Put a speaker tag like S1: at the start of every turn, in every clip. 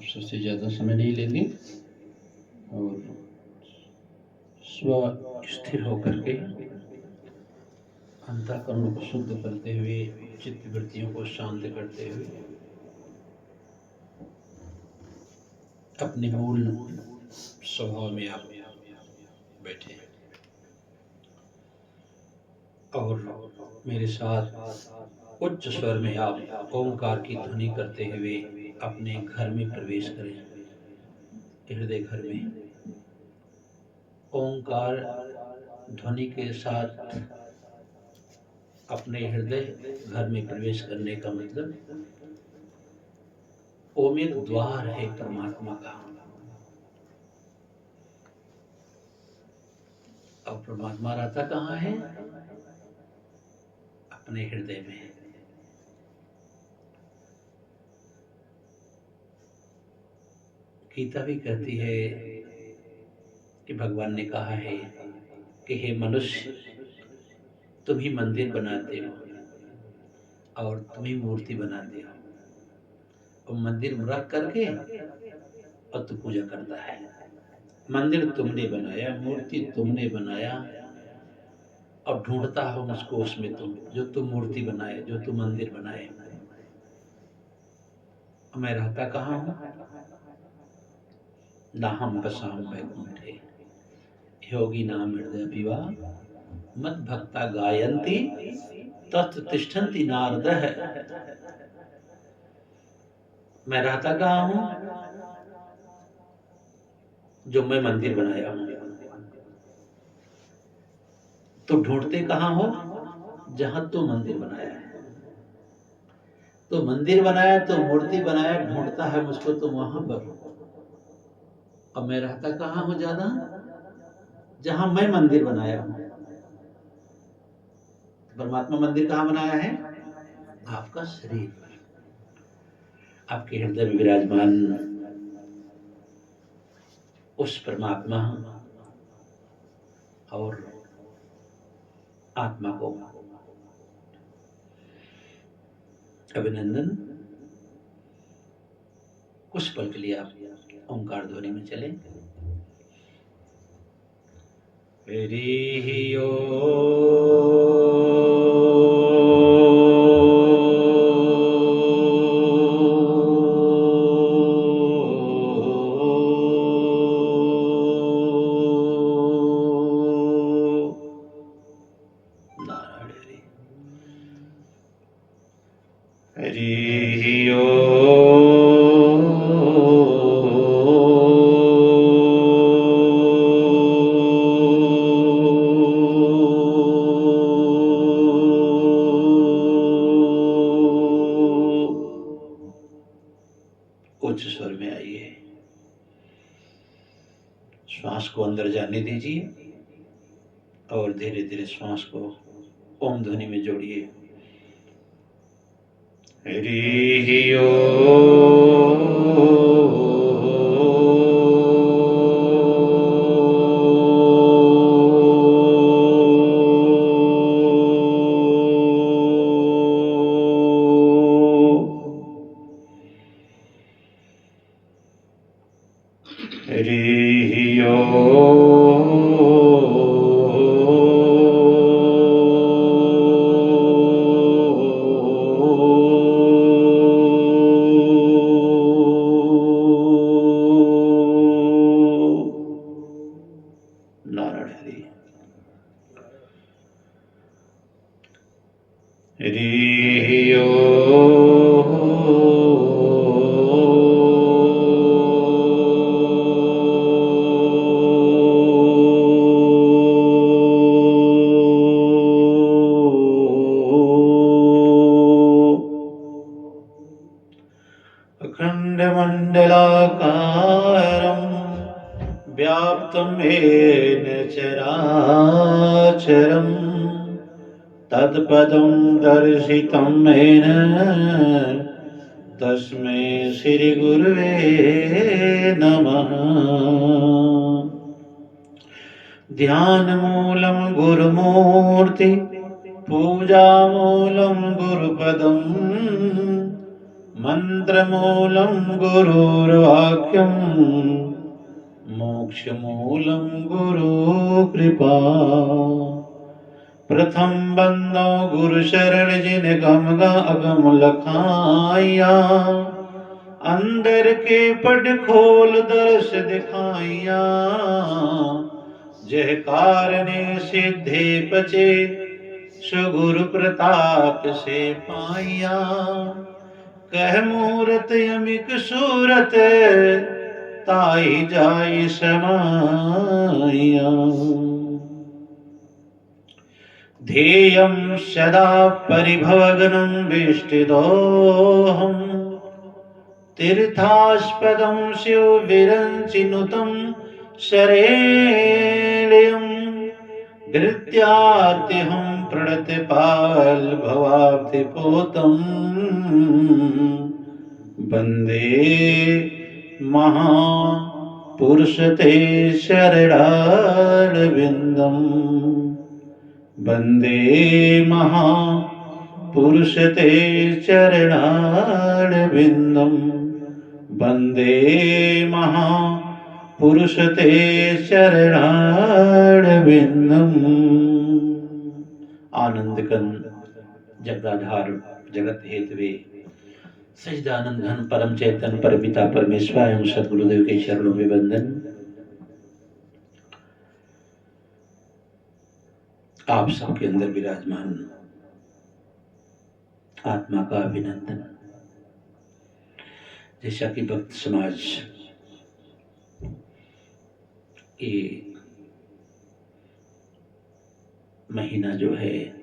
S1: सबसे ज़्यादा समय नहीं लेंगे और स्व स्थिर होकर के अंतःकरण को शुद्ध करते हुए चित्त वृत्तियों को शांत करते हुए अपने मूल स्वभाव में आप बैठे और मेरे साथ उच्च स्वर में आप ओंकार की ध्वनि करते हुए अपने घर में प्रवेश करें। हृदय घर में ओंकार ध्वनि के साथ अपने हृदय घर में प्रवेश करने का मतलब ओम एक द्वार है परमात्मा का। और परमात्मा रहता कहाँ है? अपने हृदय में। गीता भी कहती है कि भगवान ने कहा है कि हे मनुष्य, तुम ही मंदिर बनाते हो और तुम ही मूर्ति बनाते हो और मंदिर रख करके और तू पूजा करता है। मंदिर तुमने बनाया, मूर्ति तुमने बनाया और ढूंढता हो मुझको उसमें तुम, जो तुम मूर्ति बनाए, जो तुम मंदिर बनाए। मैं रहता कहाँ हूँ? नाहम बसाम वैकुंठे योगी नाम हृदय विवा मद भक्ता गायन्ति तत् तिष्ठन्ति नारदः। मैं रहता कहाँ हूँ? जो मैं मंदिर बनाया हूँ। तो ढूंढते कहाँ हो? जहां तू मंदिर बनाया है। तो मंदिर बनाया, तो मूर्ति बनाया, ढूंढता है मुझको तो वहां पर। अब मैं रहता कहाँ हूँ ज्यादा? जहां मैं मंदिर बनाया हूँ। परमात्मा मंदिर कहाँ बनाया है? आपका शरीर पर, आपके हृदय में विराजमान उस परमात्मा और आत्मा को अभिनंदन। कुछ पल के लिए आप ओंकार ध्वनि में चलें। हरि ओम। उच्च स्वर में आइए, श्वास को अंदर जाने दीजिए और धीरे धीरे श्वास को ओम ध्वनि में जोड़िए। हरि ओम। हरि ओम। नारायण हरि। हरि ओम। अखण्डमण्डलाकारं व्याप्तं येन चराचरं तत्पदं दर्शितं येन तस्मै श्रीगुरुवे नमः। ध्यानमूलं गुरुमूर्ति, पूजामूलं गुरुपदम्, मंत्रमूलं गुरुर्वाक्यं मोक्षमूलं गुरुकृपा। प्रथम बंदो गुरु शरण जिन गम अगम लखाइया। अंदर के पट खोल दर्श दिखाइया। जह कारणे सिद्धे पचे सुगुरु प्रताप से पाइया। कह मूरत यमिक सूरत ताई जाई समाइया। ध्येयं सदा परिभवगनं वेष्टिदोऽहम्। तीर्थास्पदं शिवविरञ्चिनुतं शरेण्यम्। भृत्यार्तिहं प्रणतपाल भवाब्धिपोतम्। वन्दे महापुरुष ते शरणारविन्दम्। वन्दे महापुरुष ते चरणारविन्दम्। वन्दे महापुरुष ते चरणारविन्दम्। आनंद कंद जगदाधार जगत हेतवे सच्चिदानंद घन परम चैतन्य परपिता परमेश्वर एवं सद्गुरुदेव के चरणों में वंदन। आप सबके अंदर विराजमान आत्मा का अभिनंदन। जैसा कि भक्त समाज ये महीना जो है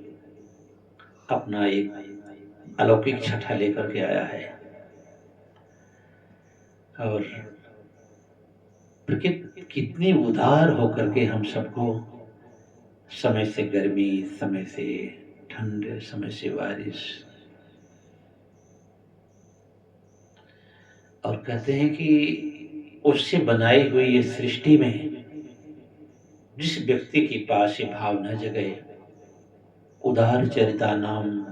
S1: अपना एक अलौकिक छठा लेकर के आया है और प्रकृति कितनी उदार होकर के हम सबको समय से गर्मी, समय से ठंड, समय से बारिश, और कहते हैं कि उससे बनाई हुई ये सृष्टि में जिस व्यक्ति के पास ये भावना जगे, उदार चरिता नाम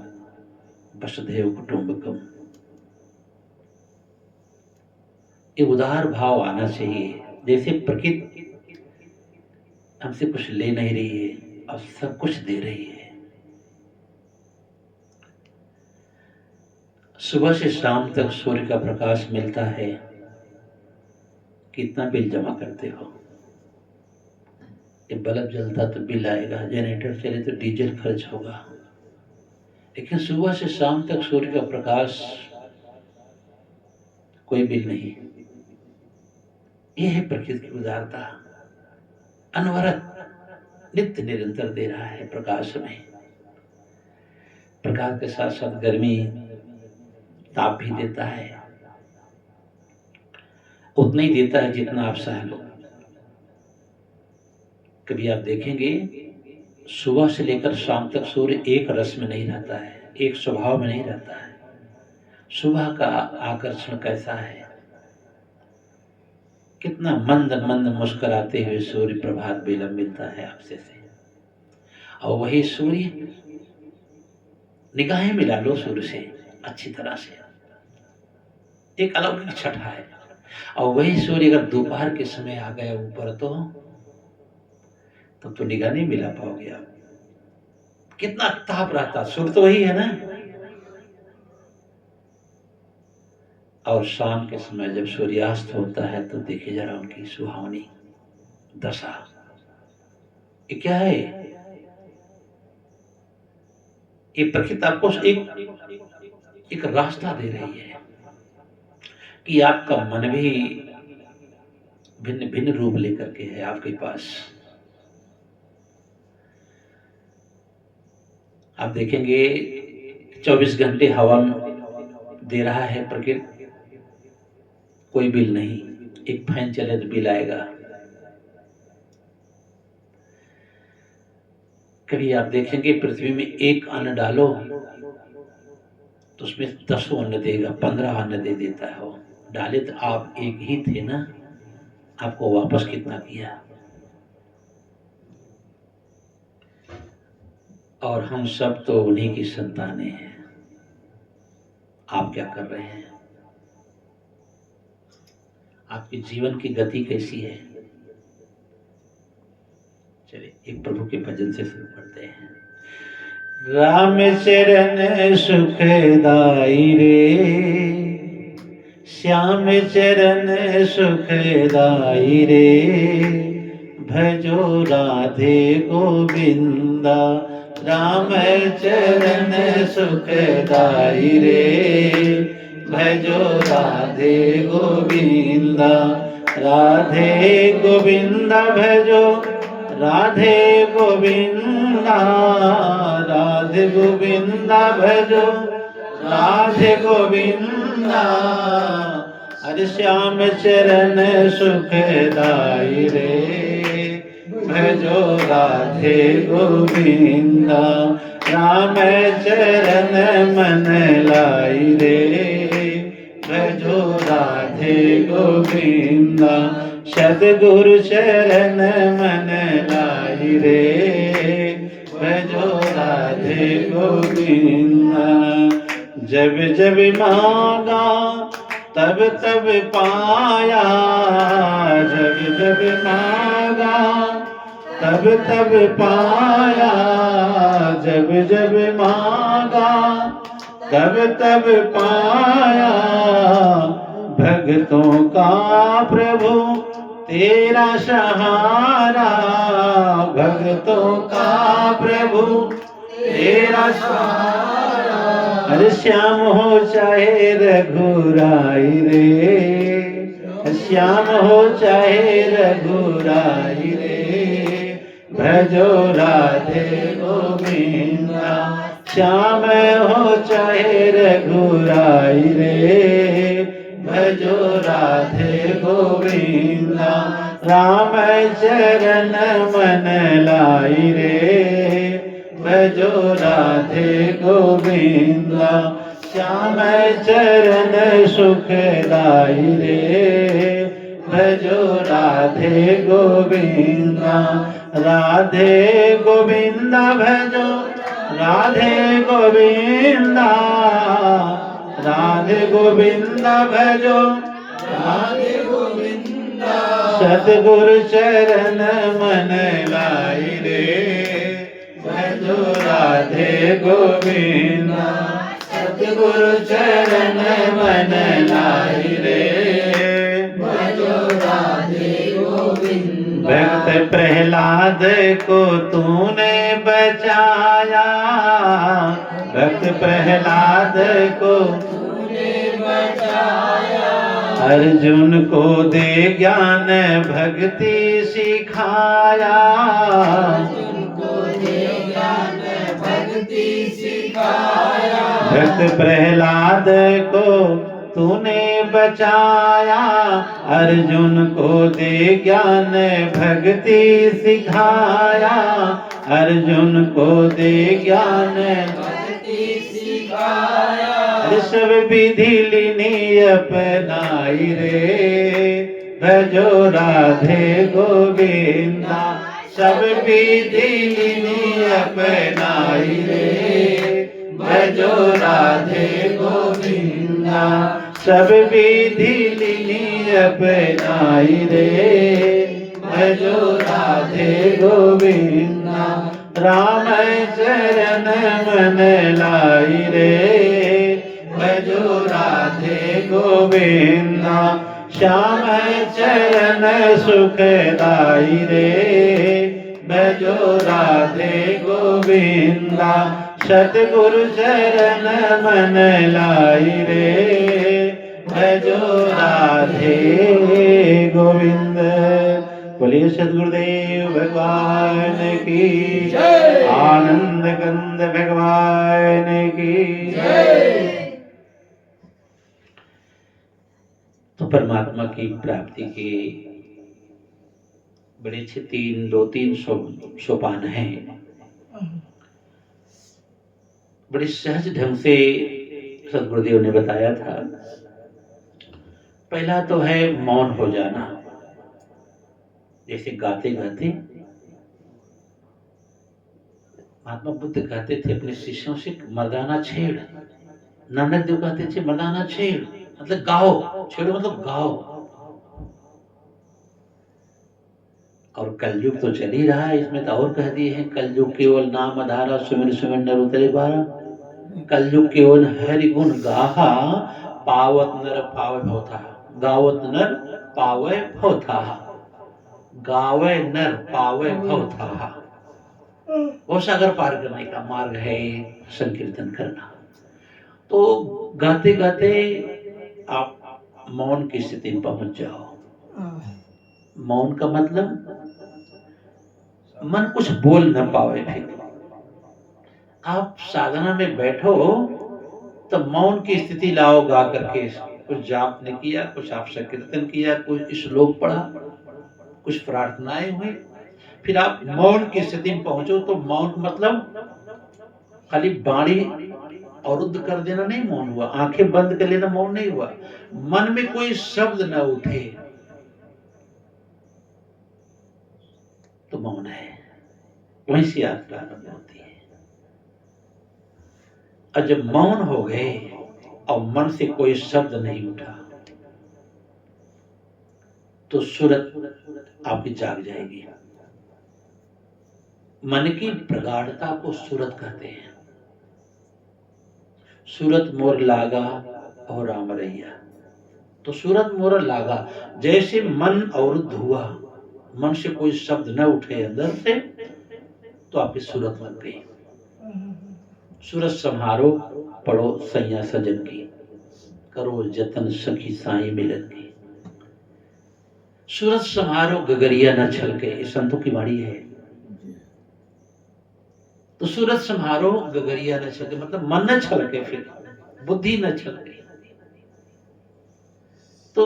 S1: वसुधैव कुटुंबकम, ये उदार भाव आना चाहिए। जैसे प्रकृति हमसे कुछ ले नहीं रही है और सब कुछ दे रही है। सुबह से शाम तक सूर्य का प्रकाश मिलता है। कितना बिल जमा करते हो? ये बल्ब जलता तो बिल आएगा, जनरेटर चले तो डीजल खर्च होगा, लेकिन सुबह से शाम तक सूर्य का प्रकाश, कोई बिल नहीं। यह है प्रकृति की उदारता। अनवरत नित्य निरंतर दे रहा है प्रकाश में। प्रकाश के साथ साथ गर्मी, ताप भी देता है। उतना ही देता है जितना आप सह लो। कभी आप देखेंगे सुबह से लेकर शाम तक सूर्य एक रस में नहीं रहता है, एक स्वभाव में नहीं रहता है। सुबह का आकर्षण कैसा है, कितना मंद मंद मुस्कुराते हुए सूर्य प्रभात बेला मिलता है आपसे से। और वही सूर्य, निगाहें मिला लो सूर्य से अच्छी तरह से, एक अलौकिक छठा है। और वही सूर्य अगर दोपहर के समय आ गया ऊपर तो निगाह नहीं मिला पाओगे आप। कितना ताप रहता, सूर्य तो वही है ना। और शाम के समय जब सूर्यास्त होता है तो देखिए जरा उनकी सुहावनी दशा। ये क्या है? ये प्रकृति आपको एक रास्ता दे रही है कि आपका मन भी भिन्न भिन्न रूप लेकर के है आपके पास। आप देखेंगे 24 घंटे हवा दे रहा है प्रकृति, कोई बिल नहीं। एक फैन चले तो बिल आएगा। कभी आप देखेंगे पृथ्वी में एक अन्न डालो तो उसमें 10 अन्न देगा, 15 अन्न दे देता है वो। डाले तो आप एक ही थे ना, आपको वापस कितना किया। और हम सब तो उन्हीं की संतानें हैं। आप क्या कर रहे हैं, आपके जीवन की गति कैसी है। चलिए एक प्रभु के भजन से शुरू करते हैं। राम चरण सुखदाई रे, श्याम चरण सुखदाई रे, भजो राधे गोविंदा। राम चरण सुखदाई रे, भजो राधे गोविंदा। राधे गोविंदा भजो राधे गोविंदा, राधे गोविंदा भजो राधे गोविंदा। हरि श्याम चरण सुखदाई रे, भजो राधे गोविंदा। राम चरण मन लाई रे, भजो राधे गोविंदा। सद्गुरु चरण मन लाई रे, भजो राधे गोविंदा। जब जब मांगा तब तब पाया, जब जब मांगा तब तब पाया, जब जब मांगा तब तब पाया। भक्तों का प्रभु तेरा सहारा, भक्तों का प्रभु तेरा सहारा। हरि श्याम हो चाहे रघुराई रे, श्याम हो चाहे रघुराई रे, भजो राधे गोविंदा। श्याम हो चाहे रघुराई रे, भजो राधे गोविंदा। राम चरण मन लाई रे, भजो राधे गोविंदा। श्याम चरण सुखदाई रे, भजो राधे गोविंदा। राधे गोविंदा भजो राधे गोविंदा, राधे गोविंदा भजो राधे गोविंदा। सद्गुरु चरण मन लाई रे, भजो राधे गोविंदा। सद्गुरु चरण मन लाई रे, भजो राधे गोविंदा। भक्त प्रहलाद को तूने बचाया, भक्त प्रहलाद को तूने बचाया। अर्जुन को दे ज्ञान भक्ति सिखाया, अर्जुन को दे ज्ञान भक्ति सिखाया। भक्त प्रहलाद को तूने बचाया, अर्जुन को दे ज्ञान भक्ति सिखाया, अर्जुन को दे ज्ञान भक्ति सिखाया। सब विधि लीनी अपनाई रे, भजो राधे गोविंदा। सब विधि लीनी अपनाई रे, भजो राधे गोविंदा। सब विधि लीनी अपनाई रे, भजो राधे गोविंदा। राम चरण मन लाई रे, भजो राधे गोविंदा। श्याम चरण सुखदाई रे, भजो राधे गोविंदा। सतगुरु चरण मन लाई रे, भजो राधे गोविंद। बोलिए सद्गुरुदेव भगवान की जय, आनंद कंद भगवान की जय। तो परमात्मा की प्राप्ति के बड़े अच्छे दो तीन सोपान हैं। बड़े सहज ढंग से सद्गुरुदेव ने बताया था। पहला तो है मौन हो जाना, जैसे गाते गाते महात्मा बुद्ध कहते थे अपने शिष्यों से, मर्दाना छेड़ नानक देव कहते थे मर्दाना छेड़, मतलब गाओ, छेड़ो मतलब गाओ। और कलयुग तो चल ही रहा है, इसमें तो और कह दिए हैं, कलयुग केवल नाम आधारा, सुमिर सुमिर नर उतरे पारा। कलयुग केवल हरि गुण गाहा, पावत नर पावे भवथा। गावत नर पावे भवथा, गावे नर पावे भवथा। वो सागर पार करने का मार्ग है संकीर्तन करना। तो गाते गाते आप मौन की स्थिति में पहुंच जाओ। मौन का मतलब मन कुछ बोल न पावे। फिर आप साधना में बैठो तो मौन की स्थिति लाओ गा करके। कुछ जाप ने किया, कुछ आप संकीर्तन किया, कुछ श्लोक पढ़ा, कुछ प्रार्थनाएं हुई, फिर आप मौन की स्थिति में पहुंचो। तो मौन मतलब खाली बाणी अवरुद्ध कर देना नहीं मौन हुआ, आंखें बंद कर लेना मौन नहीं हुआ। मन में कोई शब्द न उठे तो मौन है। वहीं से यात्रा आरंभ होती है। और जब मौन हो गए और मन से कोई शब्द नहीं उठा तो सूरत आपकी जाग जाएगी। मन की प्रगाढ़ता को सूरत कहते हैं। सूरत मोर लागा और राम रैया। तो सूरत मोर लागा, जैसे मन अवरुद्ध हुआ, मन से कोई शब्द न उठे अंदर से, तो आपकी सूरत लग गई। सूरत संहारो पढ़ो सैया सजन की, करो जतन सखी साई मिलन की। सूरत संहारो गगरिया न छलके, इस संतों की वाणी है। तो सूरत संहारो गगरिया न छलके मतलब मन न छलके, फिर बुद्धि न छलके। तो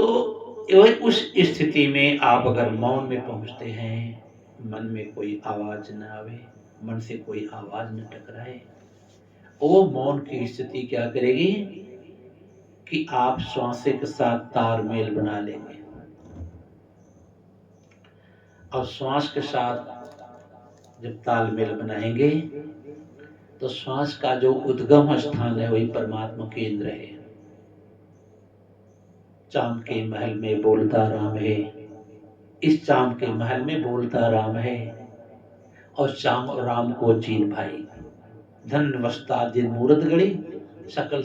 S1: उस स्थिति में आप अगर मौन में पहुंचते हैं, मन में कोई आवाज न आवे, मन से कोई आवाज न टकराए, वो मौन की स्थिति क्या करेगी कि आप श्वास के साथ तालमेल बना लेंगे। और श्वास के साथ जब तालमेल बनाएंगे तो श्वास का जो उद्गम स्थान है वही परमात्मा केंद्र है। चांद के महल में बोलता राम है, इस चांद के महल में बोलता राम है, और श्याम राम को चीन भाई। धन वस्ता जिन मूरत गढ़ी, सकल